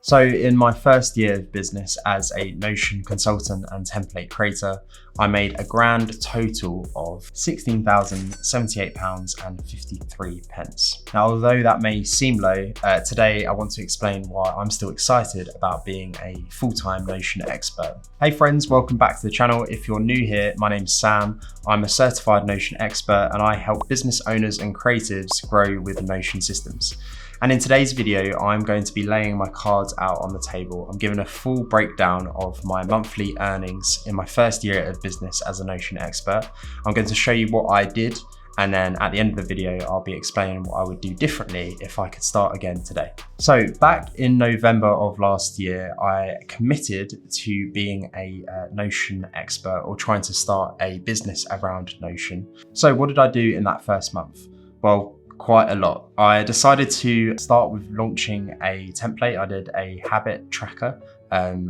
So in my first year of business as a Notion consultant and template creator, I made a grand total of £16,078.53. Now, although that may seem low, today I want to explain why I'm still excited about being a full-time Notion expert. Hey friends, welcome back to the channel. If you're new here, my name's Sam. I'm a certified Notion expert and I help business owners and creatives grow with Notion systems. And in today's video, I'm going to be laying my cards out on the table. I'm giving a full breakdown of my monthly earnings in my first year of business as a Notion expert. I'm going to show you what I did, and then at the end of the video, I'll be explaining what I would do differently if I could start again today. So back in November of last year, I committed to being a Notion expert or trying to start a business around Notion. So what did I do in that first month? Well, quite a lot. I decided to start with launching a template. I did a habit tracker,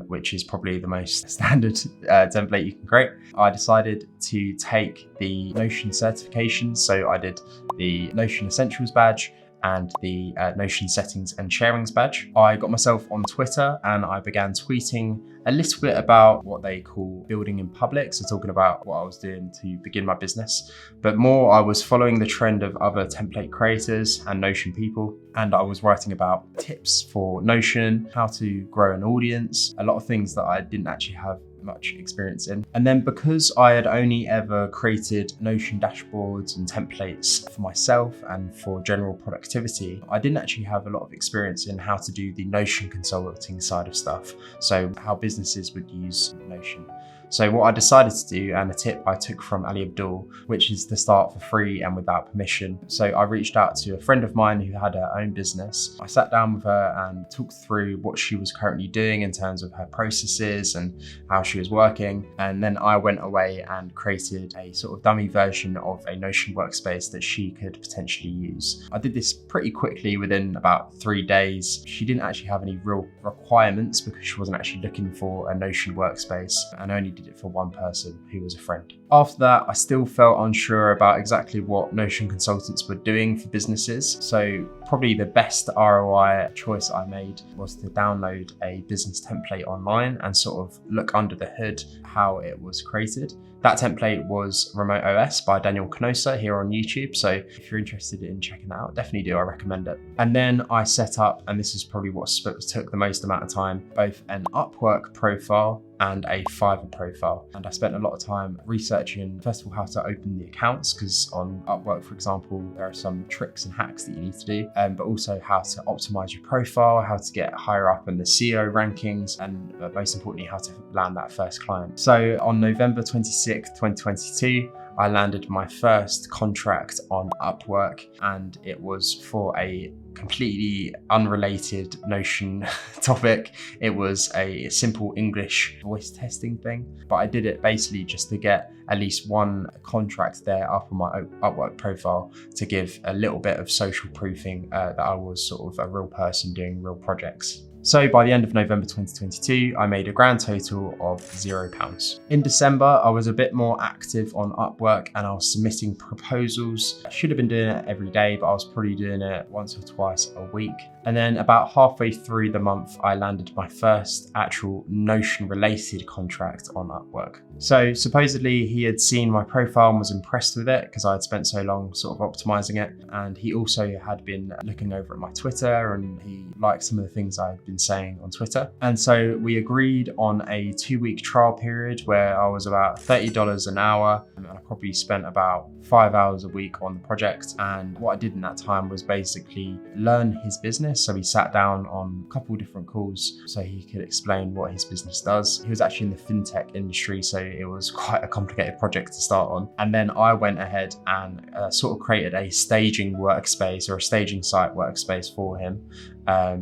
which is probably the most standard template you can create. I decided to take the Notion certifications. So I did the Notion Essentials badge and the Notion Settings and Sharings badge. I got myself on Twitter and I began tweeting a little bit about what they call building in public. So talking about what I was doing to begin my business, but more I was following the trend of other template creators and Notion people. And I was writing about tips for Notion, how to grow an audience, a lot of things that I didn't actually have much experience in. And then because I had only ever created Notion dashboards and templates for myself and for general productivity, I didn't actually have a lot of experience in how to do the Notion consulting side of stuff. So how businesses would use Notion. So what I decided to do, and a tip I took from Ali Abdul, which is to start for free and without permission. So I reached out to a friend of mine who had her own business. I sat down with her and talked through what she was currently doing in terms of her processes and how she was working. And then I went away and created a sort of dummy version of a Notion workspace that she could potentially use. I did this pretty quickly within about 3 days. She didn't actually have any real requirements because she wasn't actually looking for a Notion workspace and only did it for one person who was a friend. After that, I still felt unsure about exactly what Notion consultants were doing for businesses. So probably the best ROI choice I made was to download a business template online and sort of look under the hood how it was created. That template was Remote OS by Daniel Canosa here on YouTube. So if you're interested in checking that out, definitely do, I recommend it. And then I set up, and this is probably what took the most amount of time, both an Upwork profile and a Fiverr profile. And I spent a lot of time researching, first of all, how to open the accounts, because on Upwork, for example, there are some tricks and hacks that you need to do, but also how to optimize your profile, how to get higher up in the SEO rankings, and most importantly, how to land that first client. So on November 26th, 2022, I landed my first contract on Upwork, and it was for a completely unrelated Notion topic. It was a simple English voice testing thing, but I did it basically just to get at least one contract there up on my Upwork profile to give a little bit of social proofing that I was sort of a real person doing real projects. So by the end of November 2022, I made a grand total of £0. In December, I was a bit more active on Upwork and I was submitting proposals. I should have been doing it every day, but I was probably doing it once or twice a week. And then about halfway through the month, I landed my first actual Notion related contract on Upwork. So supposedly he had seen my profile and was impressed with it because I had spent so long sort of optimizing it. And he also had been looking over at my Twitter and he liked some of the things I had been saying on Twitter. And so we agreed on a 2-week trial period where I was about $30 an hour. And I probably spent about 5 hours a week on the project. And what I did in that time was basically learn his business. So we sat down on a couple different calls so he could explain what his business does. He was actually in the fintech industry, so it was quite a complicated project to start on. And then I went ahead and sort of created a staging workspace or a staging site workspace for him.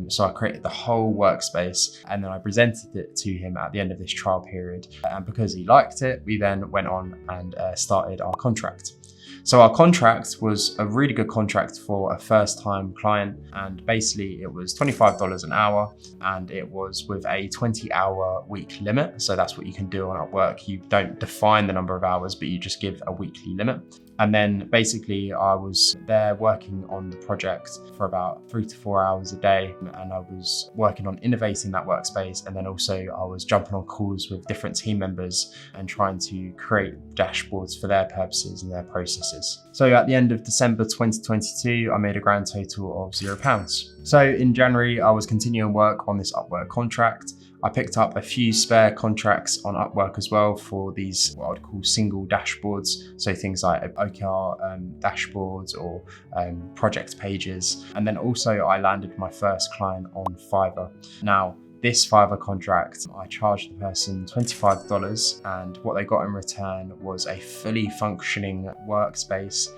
So I created the whole workspace and then I presented it to him at the end of this trial period. And because he liked it, we then went on and started our contract. So our contract was a really good contract for a first-time client, and basically it was $25 an hour, and it was with a 20-hour week limit. So that's what you can do on Upwork. You don't define the number of hours, but you just give a weekly limit. And then basically I was there working on the project for about 3 to 4 hours a day. And I was working on innovating that workspace. And then also I was jumping on calls with different team members and trying to create dashboards for their purposes and their processes. So at the end of December 2022, I made a grand total of £0. So in January, I was continuing work on this Upwork contract. I picked up a few spare contracts on Upwork as well for these, what I'd call single dashboards. So things like OKR dashboards or project pages. And then also I landed my first client on Fiverr. Now, this Fiverr contract, I charged the person $25, and what they got in return was a fully functioning workspace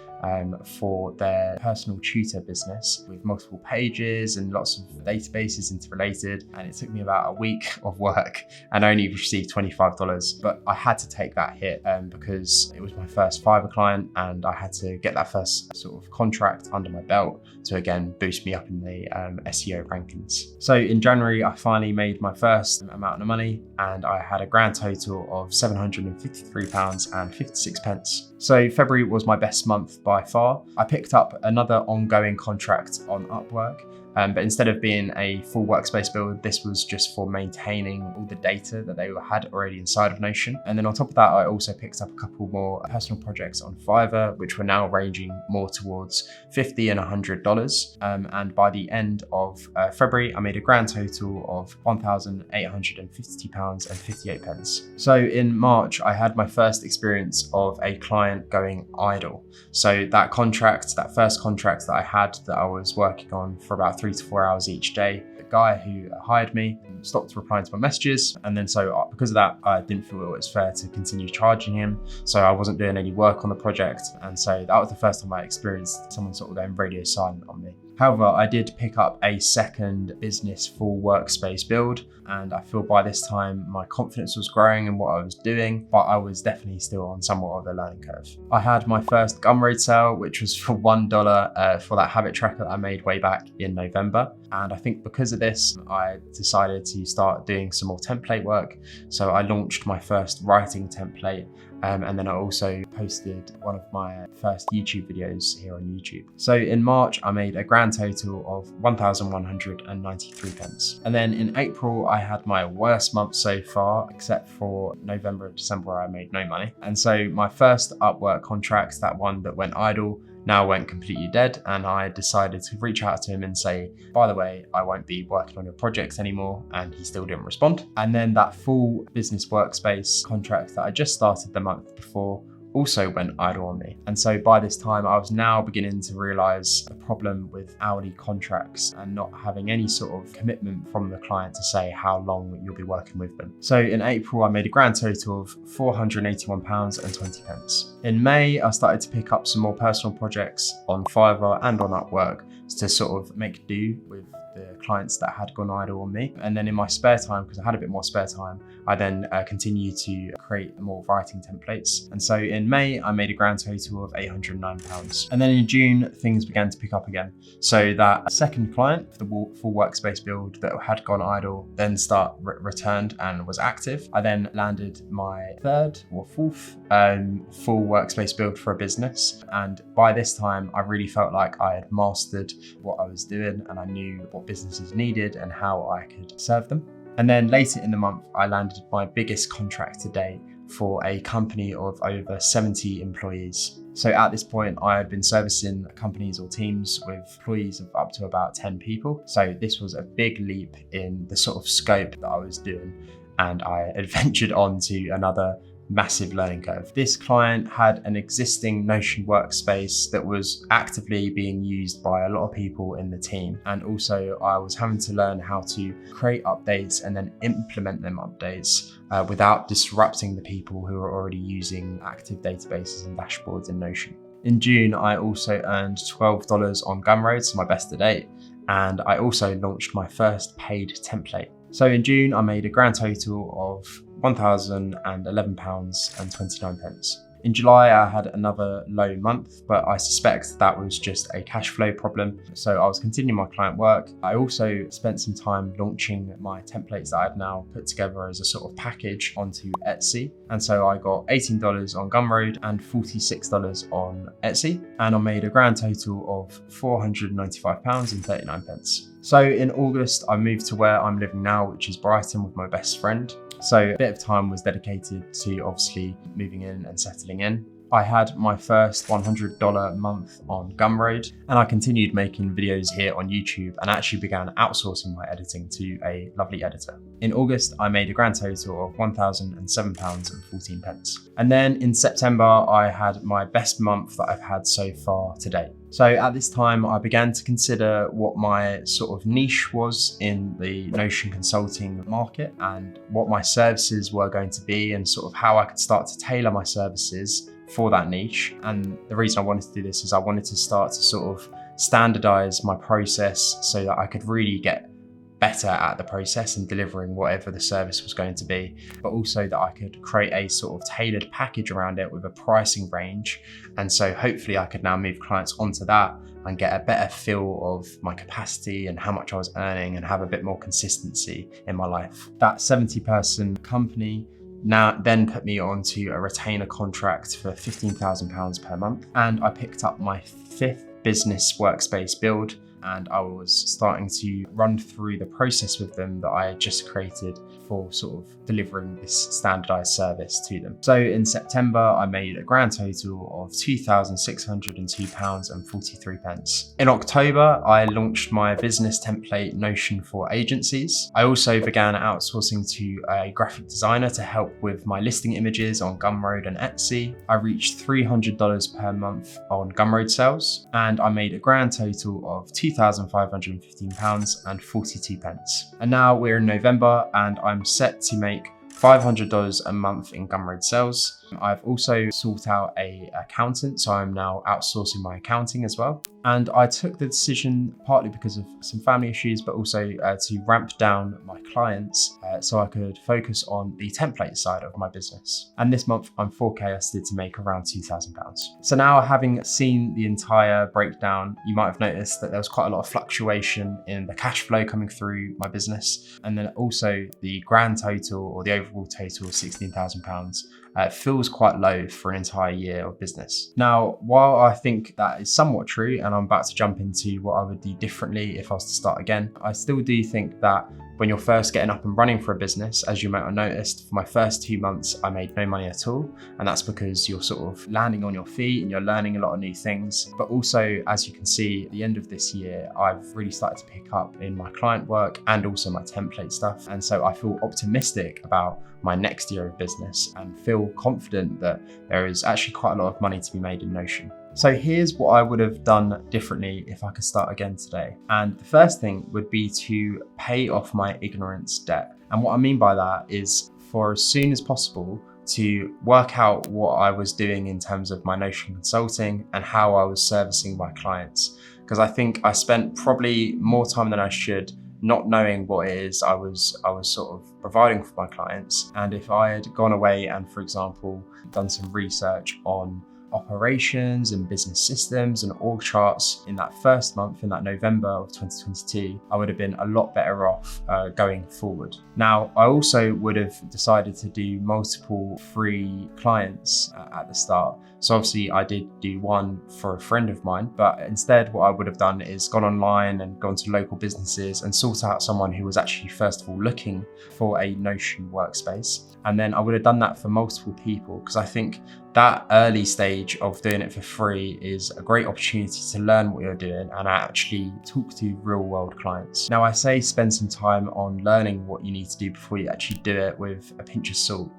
for their personal tutor business with multiple pages and lots of databases interrelated. And it took me about a week of work and I only received $25, but I had to take that hit because it was my first Fiverr client and I had to get that first sort of contract under my belt to again boost me up in the SEO rankings. So in January, I finally made my first amount of money and I had a grand total of £753.56. So February was my best month by far. I picked up another ongoing contract on Upwork, but instead of being a full workspace build, this was just for maintaining all the data that they had already inside of Notion. And then on top of that, I also picked up a couple more personal projects on Fiverr, which were now ranging more towards $50 and $100. And by the end of February, I made a grand total of £1,850.58. So in March, I had my first experience of a client going idle. So that contract, that first contract that I had that I was working on for about 3 to 4 hours each day, the guy who hired me stopped replying to my messages. And then so because of that, I didn't feel it was fair to continue charging him. So I wasn't doing any work on the project. And so that was the first time I experienced someone sort of going radio silent on me. However, I did pick up a second business full workspace build, and I feel by this time my confidence was growing in what I was doing, but I was definitely still on somewhat of a learning curve. I had my first Gumroad sale, which was for $1 for that habit tracker that I made way back in November. And I think because of this, I decided to start doing some more template work. So I launched my first writing template. And then I also posted one of my first YouTube videos here on YouTube. So in March, I made a grand total of 1,193 pence. And then in April, I had my worst month so far, except for November and December, where I made no money. And so my first Upwork contract, that one that went idle, now went completely dead, and I decided to reach out to him and say, by the way, I won't be working on your projects anymore, and he still didn't respond. And then that full business workspace contract that I just started the month before also went idle on me. And so by this time, I was now beginning to realize the problem with hourly contracts and not having any sort of commitment from the client to say how long you'll be working with them. So in April, I made a grand total of £481.20. In May, I started to pick up some more personal projects on Fiverr and on Upwork to sort of make do with the clients that had gone idle on me. And then in my spare time, because I had a bit more spare time, I then continued to create more writing templates. And so in May, I made a grand total of £809. And then in June, things began to pick up again. So that second client for the full workspace build that had gone idle then returned and was active. I then landed my third or fourth full workspace build for a business. And by this time, I really felt like I had mastered what I was doing and I knew what businesses needed and how I could serve them. And then later in the month, I landed my biggest contract to date for a company of over 70 employees. So at this point, I had been servicing companies or teams with employees of up to about 10 people. So this was a big leap in the sort of scope that I was doing. And I adventured on to another massive learning curve. This client had an existing Notion workspace that was actively being used by a lot of people in the team. And also I was having to learn how to create updates and then implement them updates without disrupting the people who are already using active databases and dashboards in Notion. In June, I also earned $12 on Gumroad, so my best to date. And I also launched my first paid template. So in June, I made a grand total of £1,011.29. In July, I had another low month, but I suspect that was just a cash flow problem. So I was continuing my client work. I also spent some time launching my templates that I've now put together as a sort of package onto Etsy. And so I got $18 on Gumroad and $46 on Etsy. And I made a grand total of £495.39. So in August, I moved to where I'm living now, which is Brighton, with my best friend. So a bit of time was dedicated to obviously moving in and settling in. I had my first $100 month on Gumroad, and I continued making videos here on YouTube and actually began outsourcing my editing to a lovely editor. In August, I made a grand total of £1,007.14. And then in September, I had my best month that I've had so far to date. So at this time, I began to consider what my sort of niche was in the Notion consulting market and what my services were going to be and sort of how I could start to tailor my services for that niche. And the reason I wanted to do this is I wanted to start to sort of standardize my process so that I could really get better at the process and delivering whatever the service was going to be, but also that I could create a sort of tailored package around it with a pricing range. And so hopefully I could now move clients onto that and get a better feel of my capacity and how much I was earning and have a bit more consistency in my life. That 70-person company then put me onto a retainer contract for £15,000 per month. And I picked up my 5th business workspace build, and I was starting to run through the process with them that I had just created for sort of delivering this standardized service to them. So in September, I made a grand total of £2,602.43. In October, I launched my business template Notion for agencies. I also began outsourcing to a graphic designer to help with my listing images on Gumroad and Etsy. I reached $300 per month on Gumroad sales, and I made a grand total of £2,515.42. And now we're in November, and I'm set to make $500 a month in Gumroad sales. I've also sought out an accountant, so I'm now outsourcing my accounting as well. And I took the decision partly because of some family issues, but also to ramp down my clients so I could focus on the template side of my business. And this month I'm forecasted to make around £2,000. So now, having seen the entire breakdown, you might have noticed that there was quite a lot of fluctuation in the cash flow coming through my business. And then also the grand total, or the overall total, of £16,000 feels quite low for an entire year of business. Now, while I think that is somewhat true, and I'm about to jump into what I would do differently if I was to start again, I still do think that when you're first getting up and running for a business, as you might have noticed, for my first 2 months, I made no money at all. And that's because you're sort of landing on your feet and you're learning a lot of new things. But also, as you can see, at the end of this year, I've really started to pick up in my client work and also my template stuff. And so I feel optimistic about my next year of business and feel confident that there is actually quite a lot of money to be made in Notion. So here's what I would have done differently if I could start again today. And the first thing would be to pay off my ignorance debt. And what I mean by that is, for as soon as possible, to work out what I was doing in terms of my Notion consulting and how I was servicing my clients. Because I think I spent probably more time than I should not knowing what it is I was sort of providing for my clients. And if I had gone away and, for example, done some research on operations and business systems and org charts in that first month, in that November of 2022, I would have been a lot better off going forward. Now, I also would have decided to do multiple free clients at the start. So obviously I did do one for a friend of mine, but instead what I would have done is gone online and gone to local businesses and sought out someone who was actually first of all looking for a Notion workspace. And then I would have done that for multiple people, because I think that early stage of doing it for free is a great opportunity to learn what you're doing and actually talk to real world clients. Now, I say spend some time on learning what you need to do before you actually do it with a pinch of salt.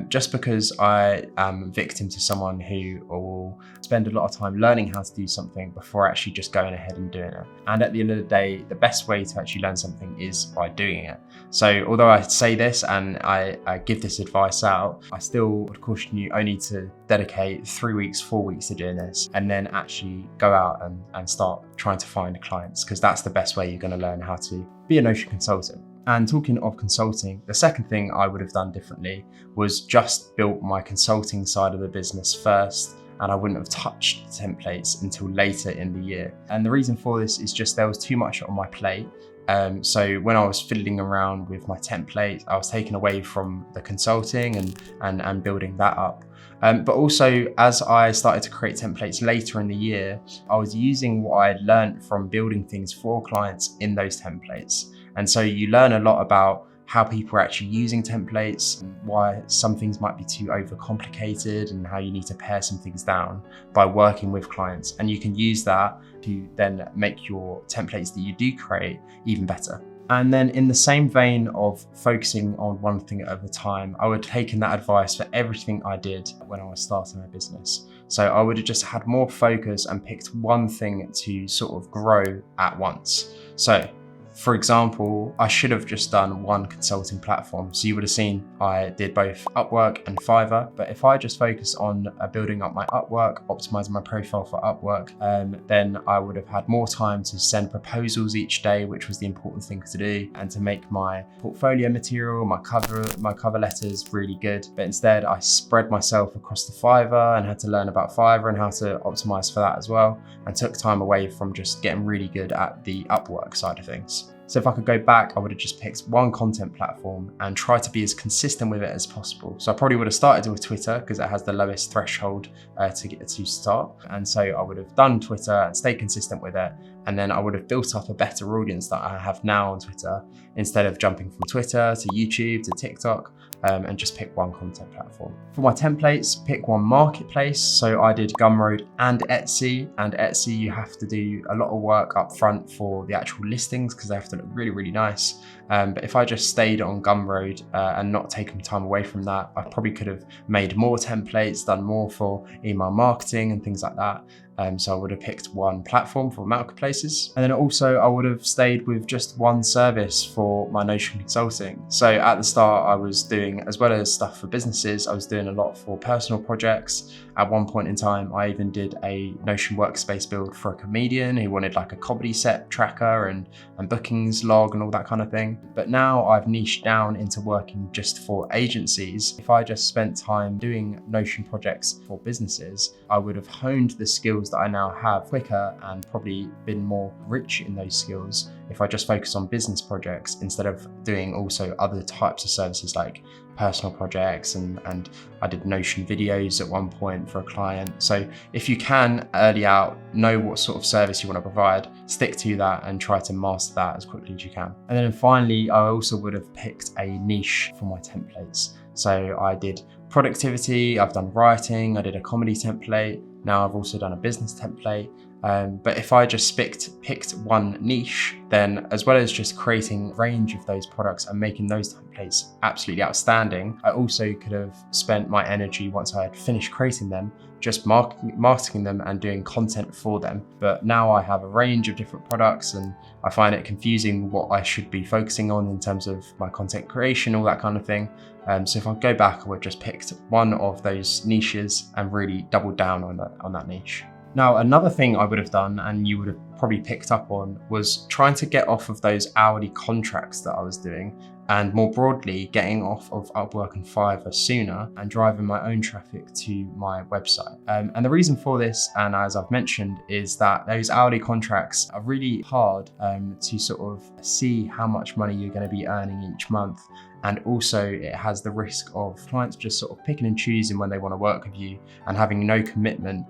Just because I am victim to someone who will spend a lot of time learning how to do something before actually just going ahead and doing it. And at the end of the day, the best way to actually learn something is by doing it. So although I say this and I give this advice out, I still would caution you only to dedicate 3 weeks, 4 weeks to doing this, and then actually go out and start trying to find clients, because that's the best way you're going to learn how to be a Notion consultant. And talking of consulting, the second thing I would have done differently was just built my consulting side of the business first, and I wouldn't have touched templates until later in the year. And the reason for this is just there was too much on my plate. So when I was fiddling around with my templates, I was taken away from the consulting and building that up. But also, as I started to create templates later in the year, I was using what I had learned from building things for clients in those templates. And so you learn a lot about how people are actually using templates, and why some things might be too overcomplicated, and how you need to pare some things down by working with clients. And you can use that to then make your templates that you do create even better. And then in the same vein of focusing on one thing at a time, I would have taken that advice for everything I did when I was starting my business. So I would have just had more focus and picked one thing to sort of grow at once. So for example, I should have just done one consulting platform. So you would have seen I did both Upwork and Fiverr. But if I just focus on building up my Upwork, optimizing my profile for Upwork, then I would have had more time to send proposals each day, which was the important thing to do, and to make my portfolio material, my cover letters really good. But instead, I spread myself across the Fiverr and had to learn about Fiverr and how to optimize for that as well, and took time away from just getting really good at the Upwork side of things. So if I could go back, I would have just picked one content platform and tried to be as consistent with it as possible. So I probably would have started with Twitter because it has the lowest threshold to start. And so I would have done Twitter and stayed consistent with it. And then I would have built up a better audience that I have now on Twitter, instead of jumping from Twitter to YouTube to TikTok. And just pick one content platform. For my templates, pick one marketplace. So I did Gumroad and Etsy. And Etsy, you have to do a lot of work up front for the actual listings because they have to look really, really nice. But if I just stayed on Gumroad and not taken time away from that, I probably could have made more templates, done more for email marketing and things like that. So I would have picked one platform for marketplaces. And then also I would have stayed with just one service for my Notion consulting. So at the start I was doing, as well as stuff for businesses, I was doing a lot for personal projects. At one point in time, I even did a Notion workspace build for a comedian who wanted like a comedy set tracker and bookings log and all that kind of thing. But now I've niched down into working just for agencies. If I just spent time doing Notion projects for businesses, I would have honed the skills that I now have quicker and probably been more rich in those skills if I just focus on business projects instead of doing also other types of services like personal projects, and I did Notion videos at one point for a client. So if you can early out, know what sort of service you want to provide, stick to that and try to master that as quickly as you can. And then finally, I also would have picked a niche for my templates. So I did productivity, I've done writing, I did a comedy template, now I've also done a business template. But if I just picked one niche, then as well as just creating a range of those products and making those templates absolutely outstanding, I also could have spent my energy once I had finished creating them, just marketing them and doing content for them. But now I have a range of different products and I find it confusing what I should be focusing on in terms of my content creation, all that kind of thing. So if I go back, I would just picked one of those niches and really doubled down on that niche. Now, another thing I would have done, and you would have probably picked up on, was trying to get off of those hourly contracts that I was doing, and more broadly, getting off of Upwork and Fiverr sooner and driving my own traffic to my website. And the reason for this, and as I've mentioned, is that those hourly contracts are really hard to sort of see how much money you're going to be earning each month. And also it has the risk of clients just sort of picking and choosing when they want to work with you and having no commitment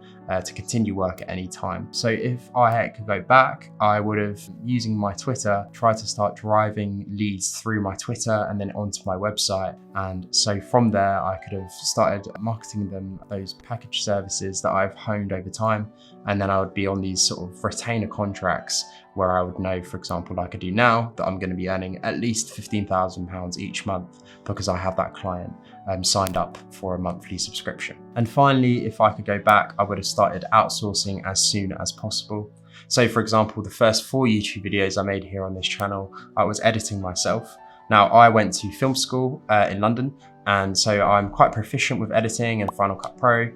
to continue work at any time. So if I could go back, I would have, using my Twitter, tried to start driving leads through my Twitter and then onto my website. And so from there, I could have started marketing them those package services that I've honed over time. And then I would be on these sort of retainer contracts where I would know, for example, like I do now, that I'm going to be earning at least £15,000 each month because I have that client signed up for a monthly subscription. And finally, if I could go back, I would have started outsourcing as soon as possible. So for example, the first 4 YouTube videos I made here on this channel, I was editing myself. Now, I went to film school in London, and so I'm quite proficient with editing and Final Cut Pro.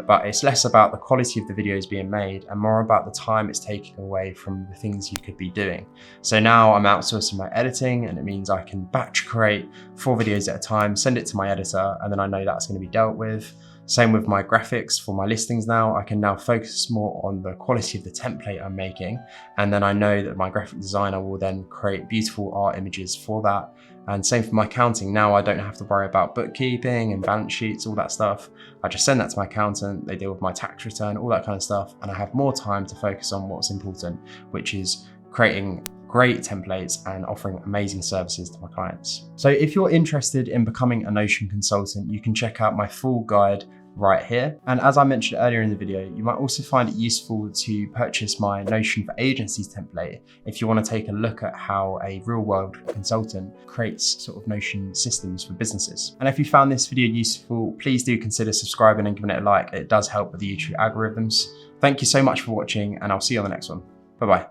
but it's less about the quality of the videos being made and more about the time it's taking away from the things you could be doing. So now I'm outsourcing my editing, and it means I can batch create 4 videos at a time, send it to my editor, and then I know that's going to be dealt with. Same with my graphics for my listings now. I can now focus more on the quality of the template I'm making. And then I know that my graphic designer will then create beautiful art images for that. And same for my accounting. Now I don't have to worry about bookkeeping and balance sheets, all that stuff. I just send that to my accountant, they deal with my tax return, all that kind of stuff. And I have more time to focus on what's important, which is creating great templates and offering amazing services to my clients. So if you're interested in becoming a Notion consultant, you can check out my full guide right here. And as I mentioned earlier in the video, you might also find it useful to purchase my Notion for Agencies template if you want to take a look at how a real world consultant creates sort of Notion systems for businesses. And if you found this video useful, please do consider subscribing and giving it a like. It does help with the YouTube algorithms. Thank you so much for watching, and I'll see you on the next one. Bye-bye.